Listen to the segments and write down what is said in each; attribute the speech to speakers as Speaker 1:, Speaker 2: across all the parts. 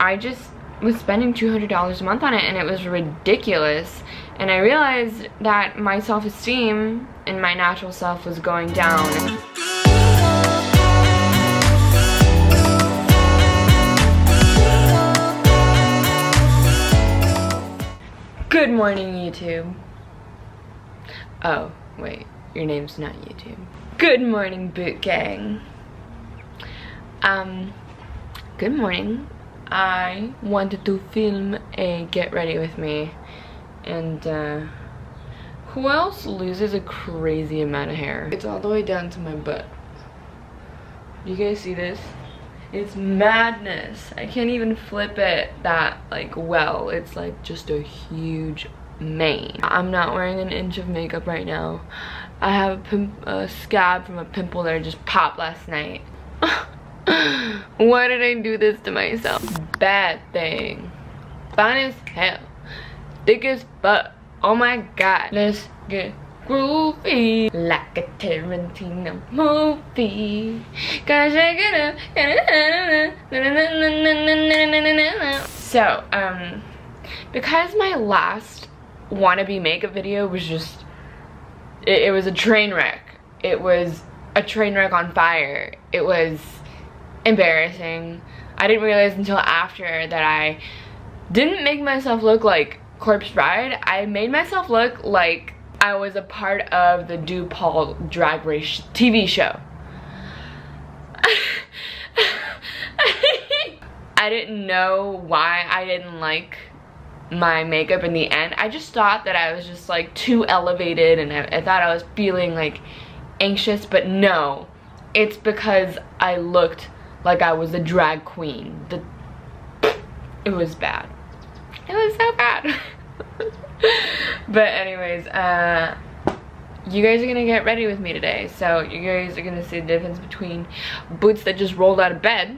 Speaker 1: I just was spending $200 a month on it, and it was ridiculous. And I realized that my self-esteem and my natural self was going down. Good morning, YouTube. Oh, wait, your name's not YouTube. Good morning, Boot Gang. Good morning. I wanted to film a get ready with me, and who else loses a crazy amount of hair? It's all the way down to my butt. You guys see this? It's madness. I can't even flip it that like well. It's like just a huge mane. I'm not wearing an inch of makeup right now. I have a scab from a pimple that I just popped last night. Why did I do this to myself? Bad thing. Fine as hell. Thick as fuck. Oh my god. Let's get groovy like a Tarantino movie. Gotta shake it up. So, because my last wannabe makeup video was just, it was a train wreck. It was a train wreck on fire. It was embarrassing. I didn't realize until after that I didn't make myself look like Corpse Bride. I made myself look like I was a part of the DuPaul Drag Race TV show. I didn't know why I didn't like my makeup in the end. I just thought that I was just like too elevated, and I thought I was feeling like anxious, but no. It's because I looked like I was a drag queen. It was bad. It was so bad. But anyways, you guys are gonna get ready with me today. So you guys are gonna see the difference between boots that just rolled out of bed,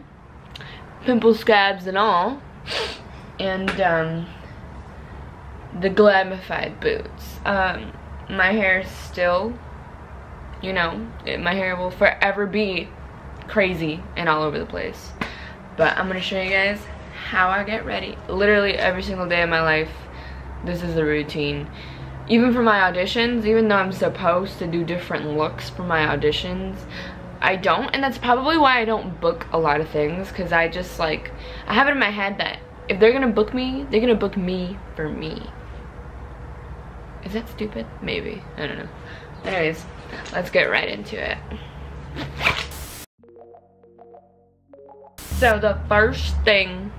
Speaker 1: pimple scabs and all, and the glamified boots. My hair is still, you know, my hair will forever be crazy and all over the place. But I'm gonna show you guys how I get ready. Literally every single day of my life, this is a routine. Even for my auditions, even though I'm supposed to do different looks for my auditions, I don't, and that's probably why I don't book a lot of things, because I just like, I have it in my head that if they're gonna book me, they're gonna book me for me. Is that stupid? Maybe. I don't know. Anyways, let's get right into it. So the first thing,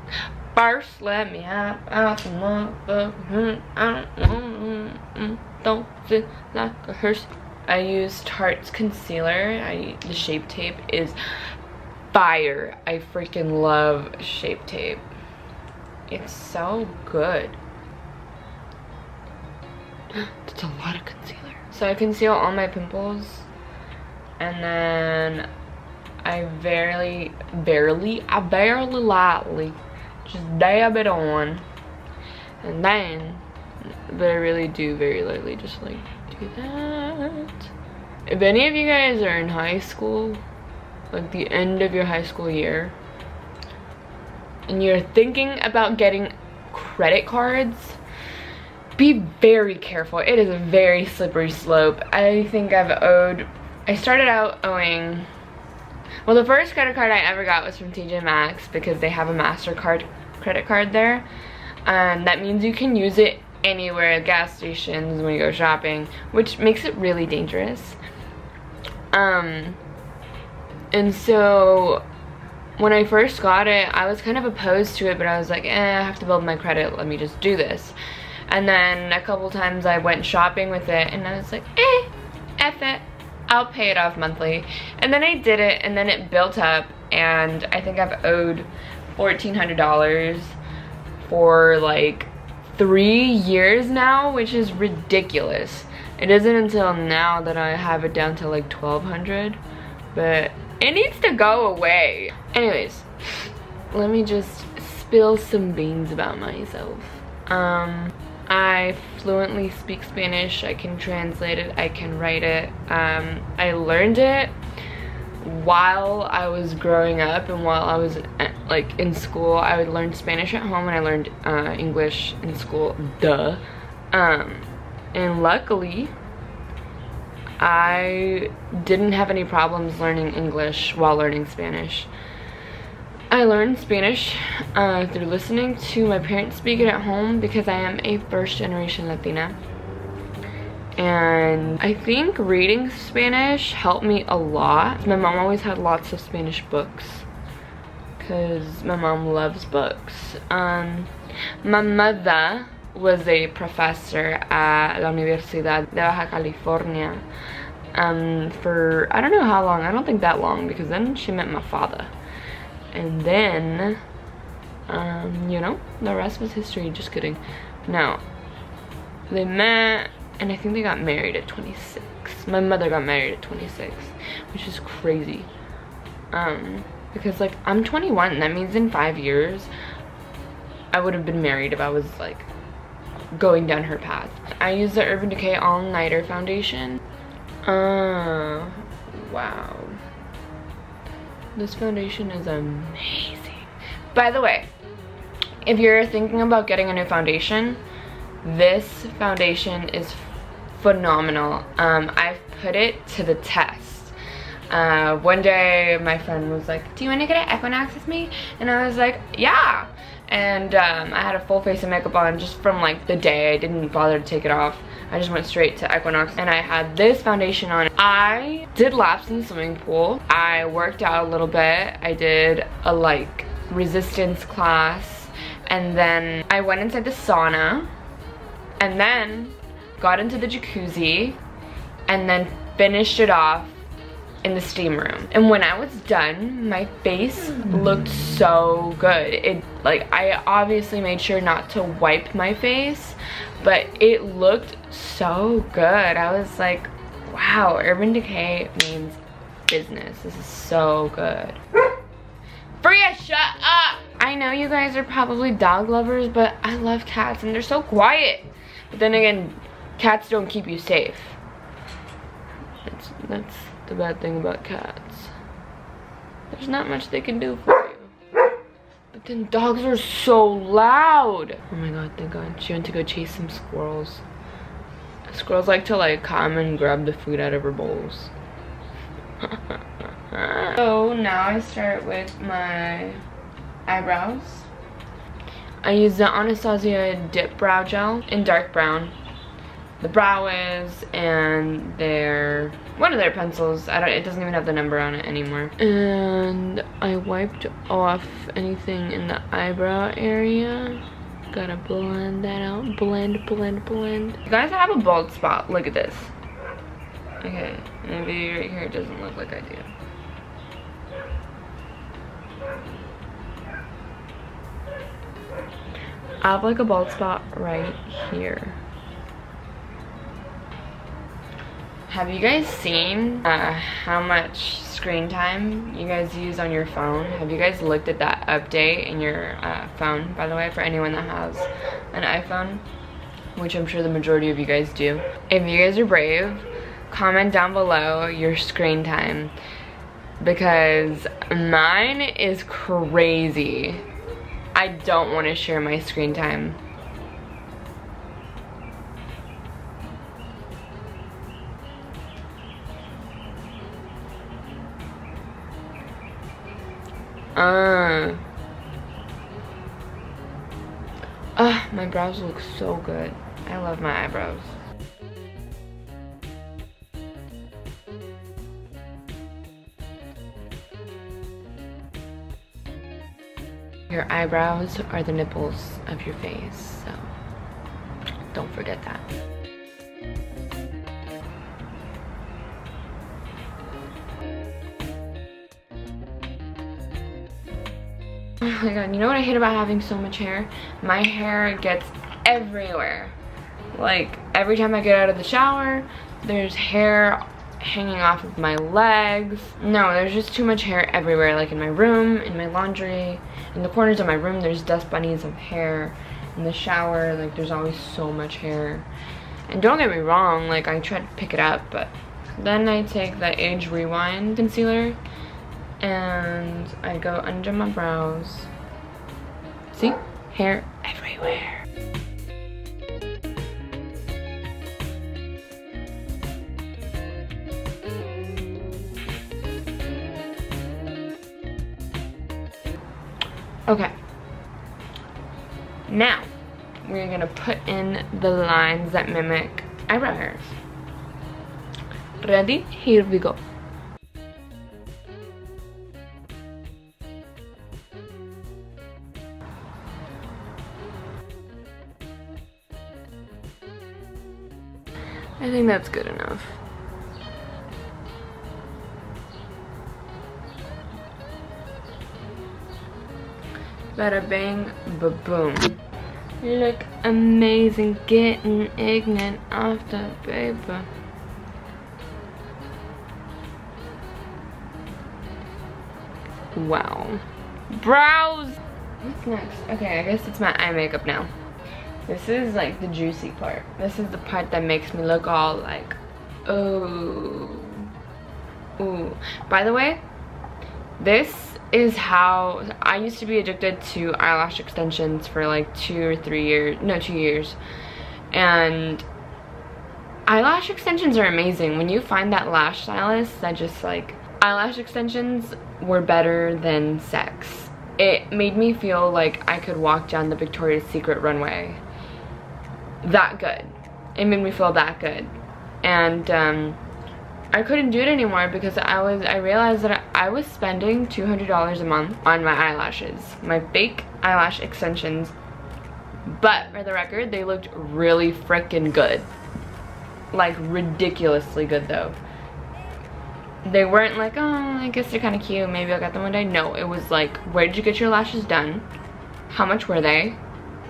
Speaker 1: let me hop out the motherfucker. I don't feel like a hearse. I use Tarte's concealer. The Shape Tape is fire. I freaking love Shape Tape. It's so good. That's a lot of concealer. So I conceal all my pimples, and then I barely lightly just dab it on, and then, but I really do very lightly just like do that. If any of you guys are in high school, like the end of your high school year, and you're thinking about getting credit cards, be very careful. It is a very slippery slope. I think I started out owing, well, the first credit card I ever got was from TJ Maxx, because they have a MasterCard credit card there. That means you can use it anywhere, at gas stations, when you go shopping, which makes it really dangerous. And so when I first got it, I was kind of opposed to it, but I was like, I have to build my credit, let me just do this. And then a couple times I went shopping with it, and I was like, F it, I'll pay it off monthly. And then I did it, and then it built up, and I think I've owed $1,400 for like 3 years now, which is ridiculous. It isn't until now that I have it down to like $1,200, but it needs to go away. Anyways, let me just spill some beans about myself. I fluently speak Spanish. I can translate it, I can write it. I learned it while I was growing up and while I was like in school. I would learn Spanish at home and I learned English in school, duh. And luckily I didn't have any problems learning English while learning Spanish. I learned Spanish through listening to my parents speak it at home because I am a first generation Latina. And I think reading Spanish helped me a lot. My mom always had lots of Spanish books because my mom loves books. My mother was a professor at La Universidad de Baja California for I don't know how long. I don't think that long, because then she met my father. And then, you know, the rest was history. Just kidding. No. They met, and I think they got married at 26. My mother got married at 26, which is crazy. Because, like, I'm 21. That means in 5 years, I would have been married if I was, like, going down her path. I use the Urban Decay All Nighter Foundation. Wow. This foundation is amazing. By the way, if you're thinking about getting a new foundation, this foundation is phenomenal. I've put it to the test. One day my friend was like, do you want to get an Equinox with me? And I was like, yeah. And I had a full face of makeup on just from like the day. I didn't bother to take it off. I just went straight to Equinox and I had this foundation on. I did laps in the swimming pool. I worked out a little bit. I did a like resistance class, and then I went inside the sauna, and then got into the jacuzzi, and then finished it off in the steam room. And when I was done, my face looked so good. It, like, I obviously made sure not to wipe my face, but it looked so good. I was like, wow, Urban Decay means business. This is so good. Freya, shut up! I know you guys are probably dog lovers, but I love cats and they're so quiet. But then again, cats don't keep you safe. That's the bad thing about cats. There's not much they can do for you. But then dogs are so loud. Oh my god, thank god. She went to go chase some squirrels. Squirrels like to like come and grab the food out of her bowls. So now I start with my eyebrows. I use the Anastasia Dipbrow gel in dark brown. The brow is, and their one of their pencils. It doesn't even have the number on it anymore. And I wiped off anything in the eyebrow area. Gotta blend that out. Blend, blend, blend. You guys have a bald spot. Look at this. Okay, maybe right here it doesn't look like I do. I have like a bald spot right here. Have you guys seen how much screen time you guys use on your phone? Have you guys looked at that update in your phone, by the way, for anyone that has an iPhone, which I'm sure the majority of you guys do? If you guys are brave, comment down below your screen time, because mine is crazy. I don't want to share my screen time. My brows look so good. I love my eyebrows. Your eyebrows are the nipples of your face, so don't forget that. Oh my god, you know what I hate about having so much hair? My hair gets everywhere. Like, every time I get out of the shower, there's hair hanging off of my legs. No, there's just too much hair everywhere, like in my room, in my laundry, in the corners of my room there's dust bunnies of hair. In the shower, like, there's always so much hair. And don't get me wrong, like, I try to pick it up, but then I take the Age Rewind concealer and I go under my brows. See? Hair everywhere. Okay. Now, we're gonna put in the lines that mimic eyebrow hairs. Ready? Here we go. I think that's good enough. Bada bang, ba-boom. You look amazing getting ignorant off the paper. Wow. Brows! What's next? Okay, I guess it's my eye makeup now. This is like the juicy part. This is the part that makes me look all like, oh. Ooh. By the way, this is how I used to be addicted to eyelash extensions for like 2 years. And eyelash extensions are amazing. When you find that lash stylist that just like, eyelash extensions were better than sex. It made me feel like I could walk down the Victoria's Secret runway. That good. It made me feel that good. And I couldn't do it anymore because I realized that I was spending $200 a month on my eyelashes, my fake eyelash extensions. But for the record, they looked really freaking good. Like ridiculously good though. They weren't like, oh, I guess they're kind of cute, maybe I'll get them one day. No, it was like, where did you get your lashes done? How much were they?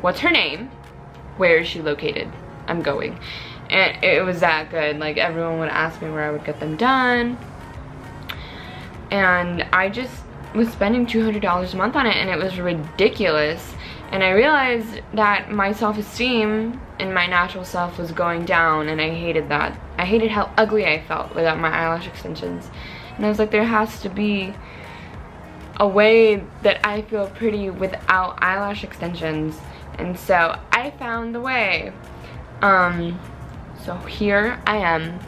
Speaker 1: What's her name? Where is she located? I'm going. And it was that good. Like, everyone would ask me where I would get them done. And I just was spending $200 a month on it, and it was ridiculous. And I realized that my self-esteem and my natural self was going down, and I hated that. I hated how ugly I felt without my eyelash extensions. And I was like, there has to be a way that I feel pretty without eyelash extensions. And so I found the way. So here I am.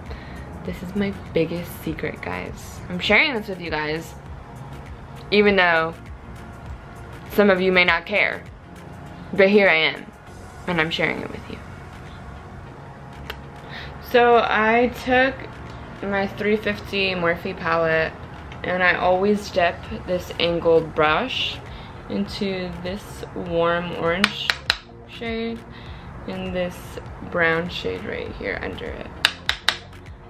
Speaker 1: This is my biggest secret, guys. I'm sharing this with you guys, even though some of you may not care. But here I am, and I'm sharing it with you. So I took my 350 Morphe palette, and I always dip this angled brush into this warm orange shade and this brown shade right here under it.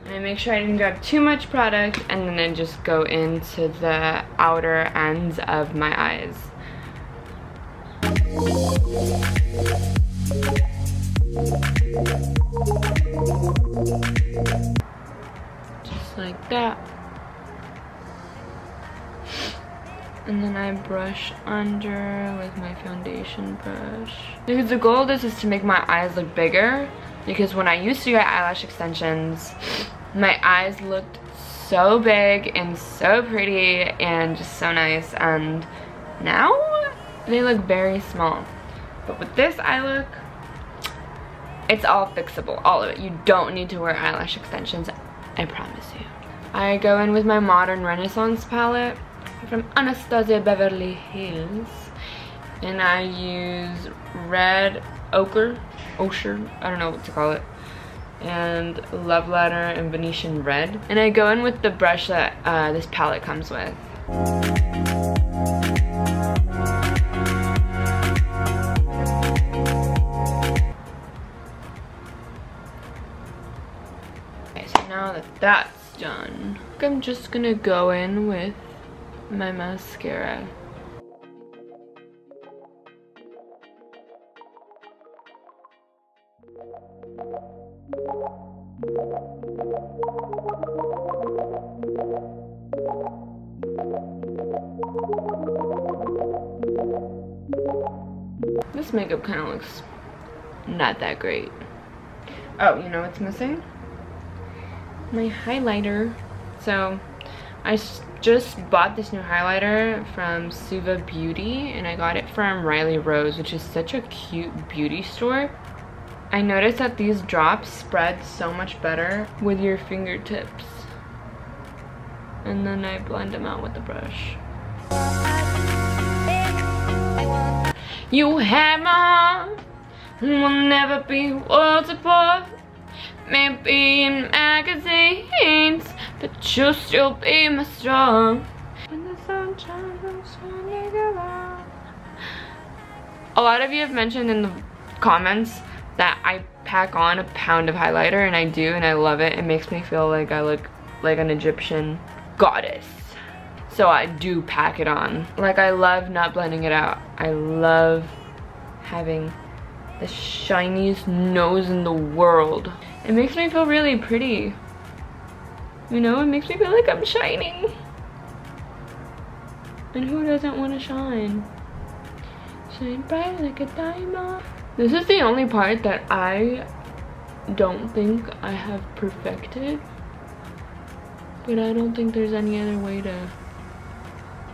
Speaker 1: And I make sure I didn't grab too much product, and then I just go into the outer ends of my eyes. Just like that. And then I brush under with my foundation brush. Because the goal of this is to make my eyes look bigger. Because when I used to get eyelash extensions, my eyes looked so big and so pretty and just so nice. And now they look very small. But with this eye look, it's all fixable, all of it. You don't need to wear eyelash extensions, I promise you. I go in with my Modern Renaissance palette from Anastasia Beverly Hills, and I use red ochre, I don't know what to call it, and Love Letter and Venetian Red. And I go in with the brush that this palette comes with. Okay, so now that that's done, I'm just gonna go in with my mascara. This makeup kind of looks not that great. Oh, you know what's missing? My highlighter. So I just bought this new highlighter from Suva Beauty, and I got it from Riley Rose, which is such a cute beauty store. I noticed that these drops spread so much better with your fingertips. And then I blend them out with the brush. You have my heart, will never be worlds apart. Maybe in magazines, but you'll still be my star. When the sun shines, a lot of you have mentioned in the comments that I pack on a pound of highlighter, and I do, and I love it. It makes me feel like I look like an Egyptian goddess. So I do pack it on. Like, I love not blending it out. I love having the shiniest nose in the world. It makes me feel really pretty. You know, it makes me feel like I'm shining. And who doesn't want to shine? Shine bright like a diamond. This is the only part that I don't think I have perfected. But I don't think there's any other way to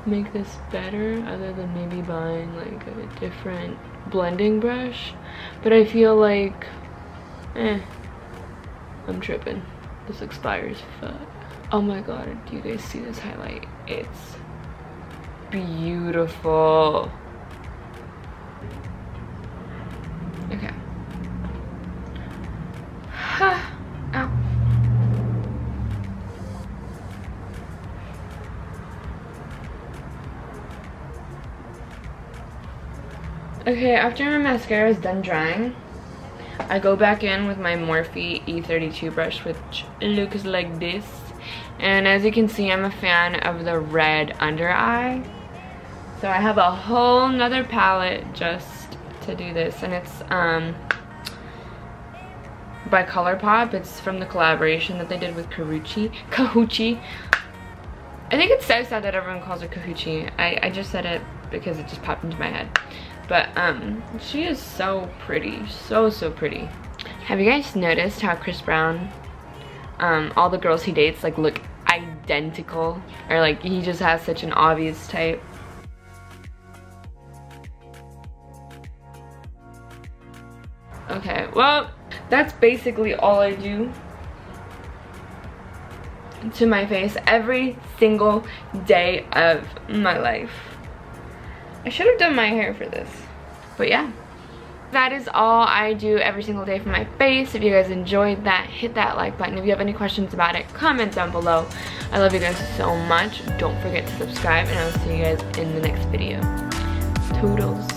Speaker 1: make this better other than maybe buying like a different blending brush. But I feel like, I'm tripping. This expires. Fuck. Oh my god, do you guys see this highlight? It's beautiful. Okay. Ow. Okay, after my mascara is done drying, I go back in with my Morphe E32 brush, which looks like this. And as you can see, I'm a fan of the red under eye. So I have a whole nother palette just to do this. And it's by ColourPop. It's from the collaboration that they did with Karrueche. I think it's so sad that everyone calls her Karrueche. I just said it because it just popped into my head. But she is so pretty, so pretty. Have you guys noticed how Chris Brown, all the girls he dates like look identical, or like he just has such an obvious type? Okay, well, that's basically all I do to my face every single day of my life. I should have done my hair for this, but yeah. That is all I do every single day for my face. If you guys enjoyed that, hit that like button. If you have any questions about it, comment down below. I love you guys so much. Don't forget to subscribe, and I will see you guys in the next video. Toodles.